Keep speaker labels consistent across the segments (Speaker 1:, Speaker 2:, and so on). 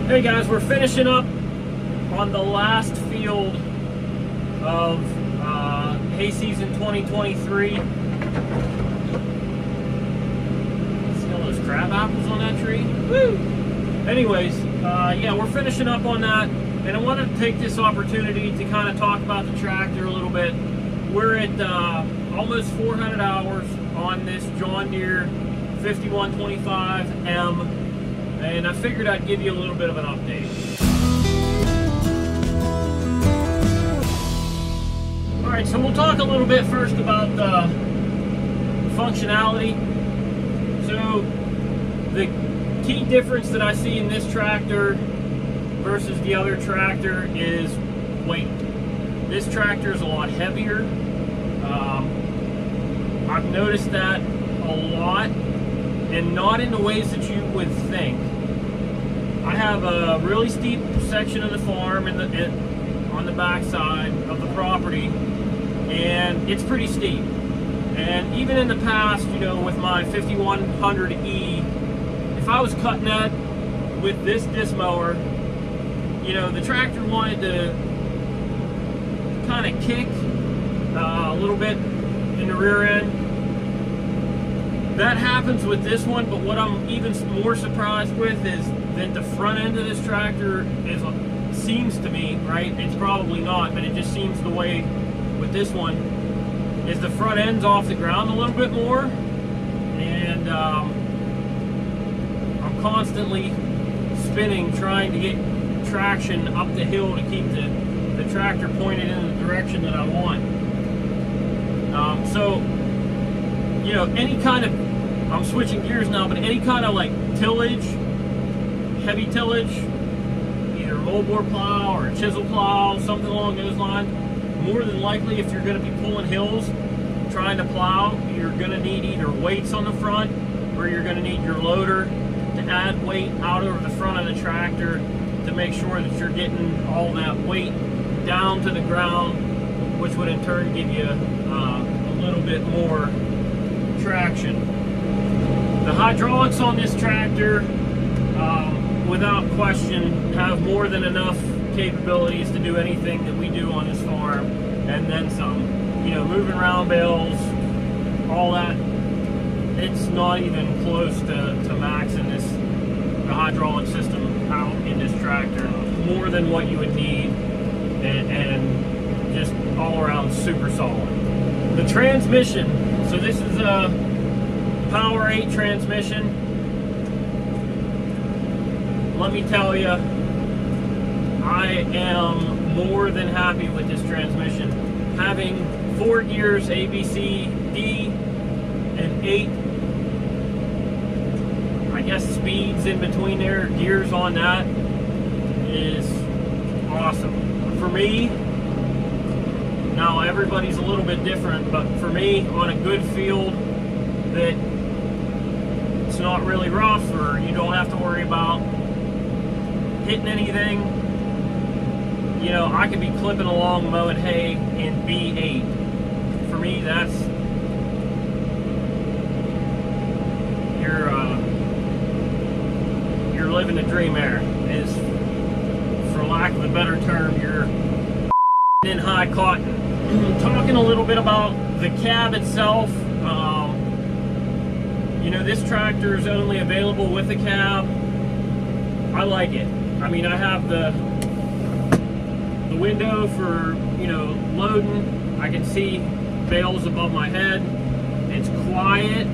Speaker 1: Hey guys, we're finishing up on the last field of hay season 2023. See all those crab apples on that tree? Woo! Anyways, yeah, we're finishing up on that, and I wanted to take this opportunity to kind of talk about the tractor a little bit. We're at almost 400 hours on this John Deere 5125M. And I figured I'd give you a little bit of an update. Alright, so we'll talk a little bit first about the functionality. So, the key difference that I see in this tractor versus the other tractor is weight. This tractor is a lot heavier. I've noticed that a lot, and not in the ways that you would think. I have a really steep section of the farm on the back side of the property, and it's pretty steep. And even in the past, you know, with my 5100E, if I was cutting that with this disc mower, you know, the tractor wanted to kind of kick a little bit in the rear end. That happens with this one, but what I'm even more surprised with is that the front end of this tractor seems to me, right? It's probably not, but it just seems the way with this one, is the front end's off the ground a little bit more, and I'm constantly spinning trying to get traction up the hill to keep the tractor pointed in the direction that I want. So, you know, any kind of, I'm switching gears now, but any kind of like tillage, heavy tillage, either a moldboard plow or a chisel plow, something along those lines, more than likely if you're going to be pulling hills, trying to plow, you're going to need either weights on the front, or you're going to need your loader to add weight out over the front of the tractor to make sure that you're getting all that weight down to the ground, which would in turn give you a little bit more traction. The hydraulics on this tractor, without question, have more than enough capabilities to do anything that we do on this farm, and then some. You know, moving round bales, all that, it's not even close to maxing the hydraulic system out in this tractor. More than what you would need, and just all around super solid. The transmission, so this is a Power 8 transmission. Let me tell you, I am more than happy with this transmission. Having 4 gears, A, B, C, D, and 8, I guess speeds in between there, gears on that, is awesome. For me, now everybody's a little bit different, but for me, on a good field that it's not really rough, or you don't have to worry about hitting anything, you know, I could be clipping along mowing hay in B8. For me, that's you're living the dream there. Is, for lack of a better term, you're in high cotton. Talking a little bit about the cab itself, you know, this tractor is only available with the cab. I like it. I mean, I have the window for, you know, loading. I can see bales above my head. It's quiet.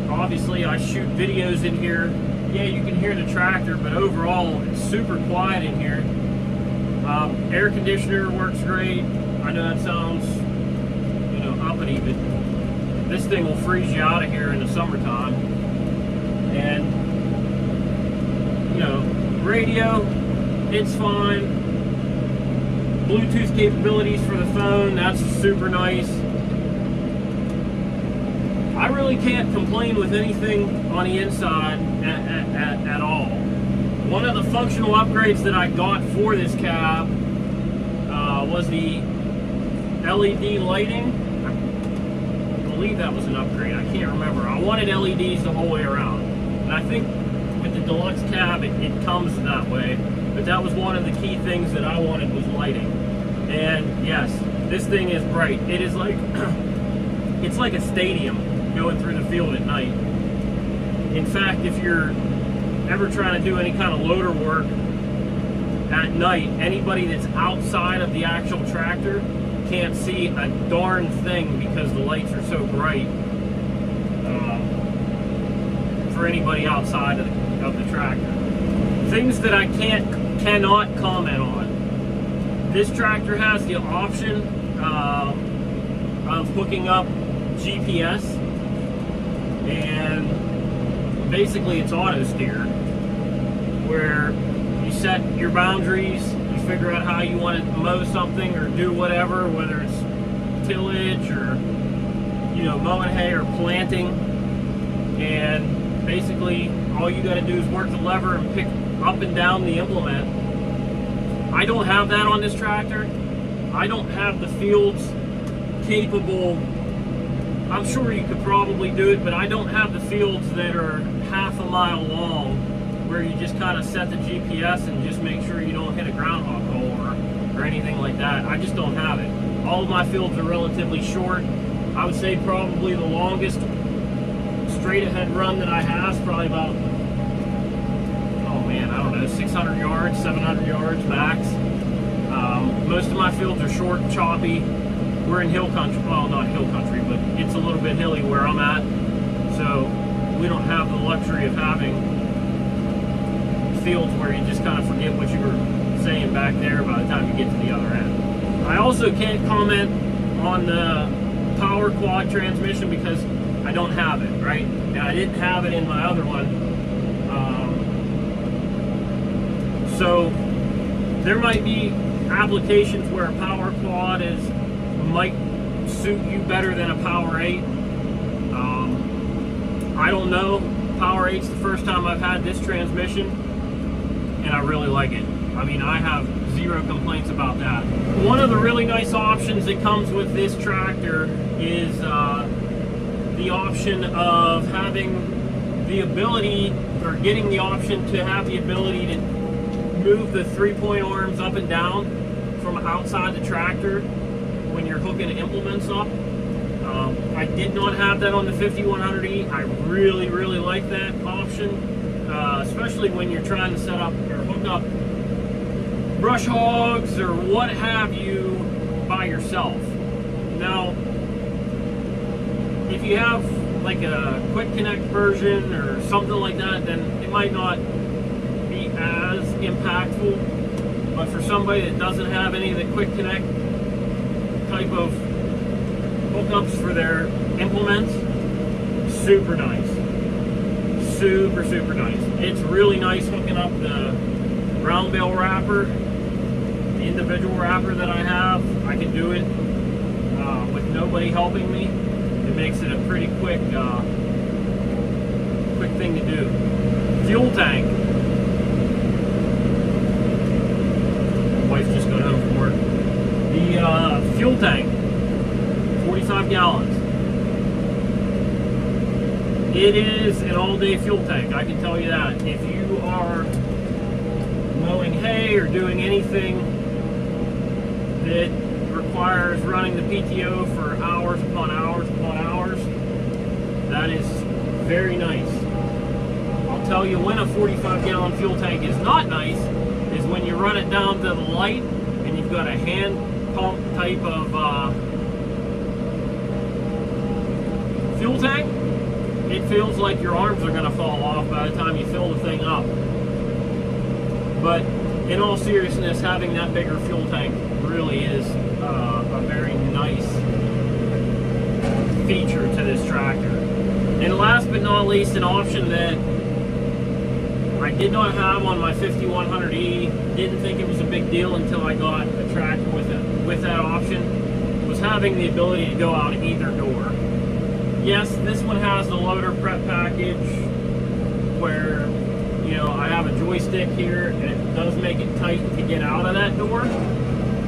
Speaker 1: Obviously, I shoot videos in here. Yeah, you can hear the tractor, but overall, it's super quiet in here. Air conditioner works great. I know that sounds, you know, uppity, but this thing will freeze you out of here in the summertime. And, you know, radio, it's fine. Bluetooth capabilities for the phone, that's super nice. I really can't complain with anything on the inside at all. One of the functional upgrades that I got for this cab was the LED lighting. believe that was an upgrade. I can't remember. I wanted LEDs the whole way around. And I think with the deluxe cab, it comes that way. But that was one of the key things that I wanted, was lighting. And yes, this thing is bright. It is like, it's like a stadium going through the field at night. In fact, if you're ever trying to do any kind of loader work at night, anybody that's outside of the actual tractor can't see a darn thing because the lights are so bright for anybody outside of the tractor. Things that I cannot comment on. This tractor has the option of hooking up GPS, and basically it's auto steer, where you set your boundaries, you figure out how you want to mow something or do whatever, whether it's tillage or, you know, mowing hay or planting, and basically all you got to do is work the lever and pick up and down the implement. I don't have that on this tractor. I don't have the fields capable. I'm sure you could probably do it, but I don't have the fields that are half a mile long where you just kind of set the GPS and just make sure you don't hit a groundhog hole or anything like that. I just don't have it. All of my fields are relatively short. I would say probably the longest straight ahead run that I have is probably about, oh man, I don't know, 600 yards, 700 yards max. Most of my fields are short, choppy. We're in hill country, well, not hill country, but it's a little bit hilly where I'm at. So we don't have the luxury of having fields where you just kind of forget what you were saying back there by the time you get to the other end. I also can't comment on the power quad transmission because I don't have it, right? And I didn't have it in my other one. So there might be applications where a power quad might suit you better than a Power 8. I don't know. Power 8's the first time I've had this transmission, and I really like it. I mean, I have zero complaints about that. One of the really nice options that comes with this tractor is the option of having the ability, or getting the option to have the ability to move the 3-point arms up and down from outside the tractor when you're hooking implements up. I did not have that on the 5100E. I really, really like that option, especially when you're trying to set up or hook up brush hogs or what have you by yourself. Now, if you have like a quick connect version or something like that, then it might not be as impactful. But for somebody that doesn't have any of the quick connect type of hookups for their implements, super nice. Super, super nice. It's really nice hooking up the round bale wrapper, the individual wrapper that I have. I can do it with nobody helping me. It makes it a pretty quick thing to do. Fuel tank. My wife just got home from work. The fuel tank, 45 gallons. It is an all-day fuel tank, I can tell you that. If you are mowing hay or doing anything that requires running the PTO for hours upon hours upon hours, that is very nice. I'll tell you when a 45-gallon fuel tank is not nice is when you run it down to the light and you've got a hand pump type of fuel tank. It feels like your arms are going to fall off by the time you fill the thing up. But in all seriousness, having that bigger fuel tank really is a very nice feature to this tractor. And last but not least, an option that I did not have on my 5100E, didn't think it was a big deal until I got a tractor with that option, was having the ability to go out either door. Yes, this one has the loader prep package where, you know, I have a joystick here and it does make it tight to get out of that door,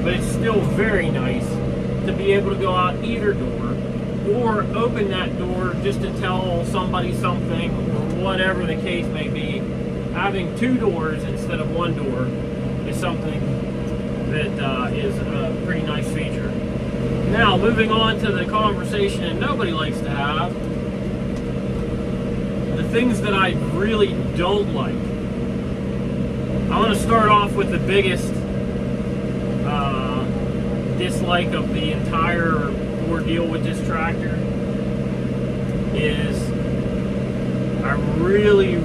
Speaker 1: but it's still very nice to be able to go out either door or open that door just to tell somebody something or whatever the case may be having 2 doors instead of 1 door is something that is a pretty nice feature. Now, moving on to the conversation that nobody likes to have, the things that I really don't like. I want to start off with the biggest dislike of the entire ordeal with this tractor is I really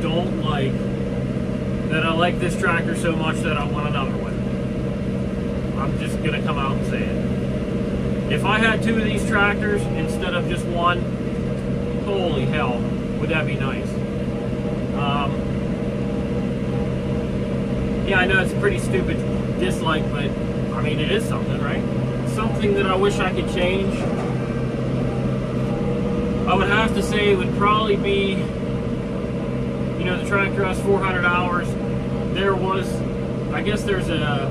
Speaker 1: don't like that I like this tractor so much that I want another one. I'm just gonna come out and say it. If I had 2 of these tractors instead of just 1, holy hell, would that be nice. Yeah, I know it's a pretty stupid dislike, but I mean, it is something, right? Something that I wish I could change. I would have to say it would probably be, you know, the tractor has 400 hours. There was, I guess there's a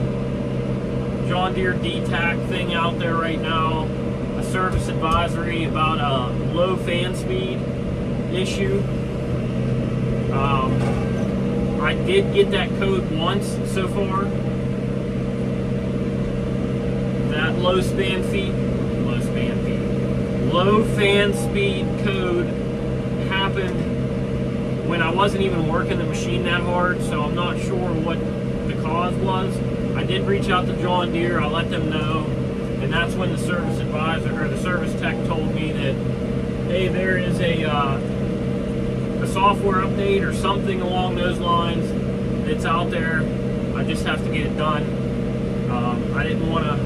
Speaker 1: John Deere DTAC thing out there right now, a service advisory about a low fan speed issue. I did get that code once so far. That low fan speed code happened when I wasn't even working the machine that hard, so I'm not sure what the cause was. I did reach out to John Deere, I let them know, and that's when the service advisor or the service tech told me that, hey, there is a software update or something along those lines that's out there. I just have to get it done. I didn't want to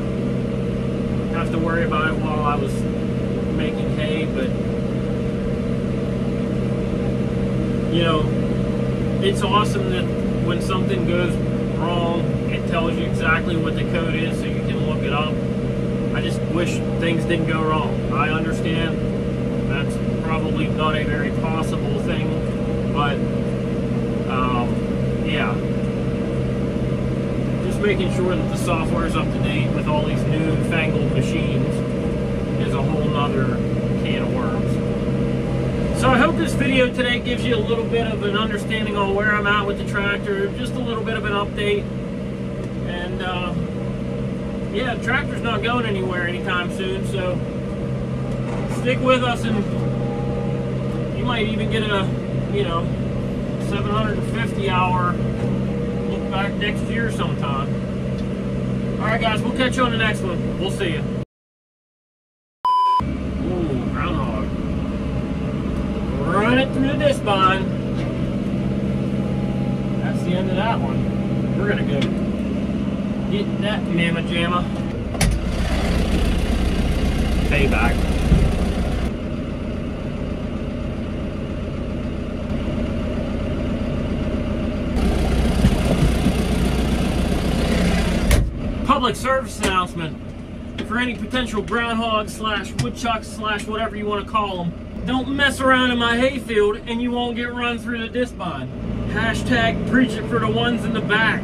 Speaker 1: have to worry about it while I was making hay, but you know, it's awesome that when something goes wrong, it tells you exactly what the code is so you can look it up. I just wish things didn't go wrong. I understand that's probably not a very possible thing, but yeah, just making sure that the software is up to date with all these new fangled machines is a whole nother can of worms. So I hope this video today gives you a little bit of an understanding on where I'm at with the tractor, just a little bit of an update, and yeah, the tractor's not going anywhere anytime soon, so stick with us and you might even get a, you know, 750 hour look back next year sometime. Alright guys, we'll catch you on the next one. We'll see you. Ooh, groundhog. Run it through the disc bind. That's the end of that one. We're gonna go get that mamma jamma. Payback. Public service announcement for any potential groundhogs slash woodchucks slash whatever you want to call them. Don't mess around in my hayfield and you won't get run through the disc bind. Hashtag preach it for the ones in the back.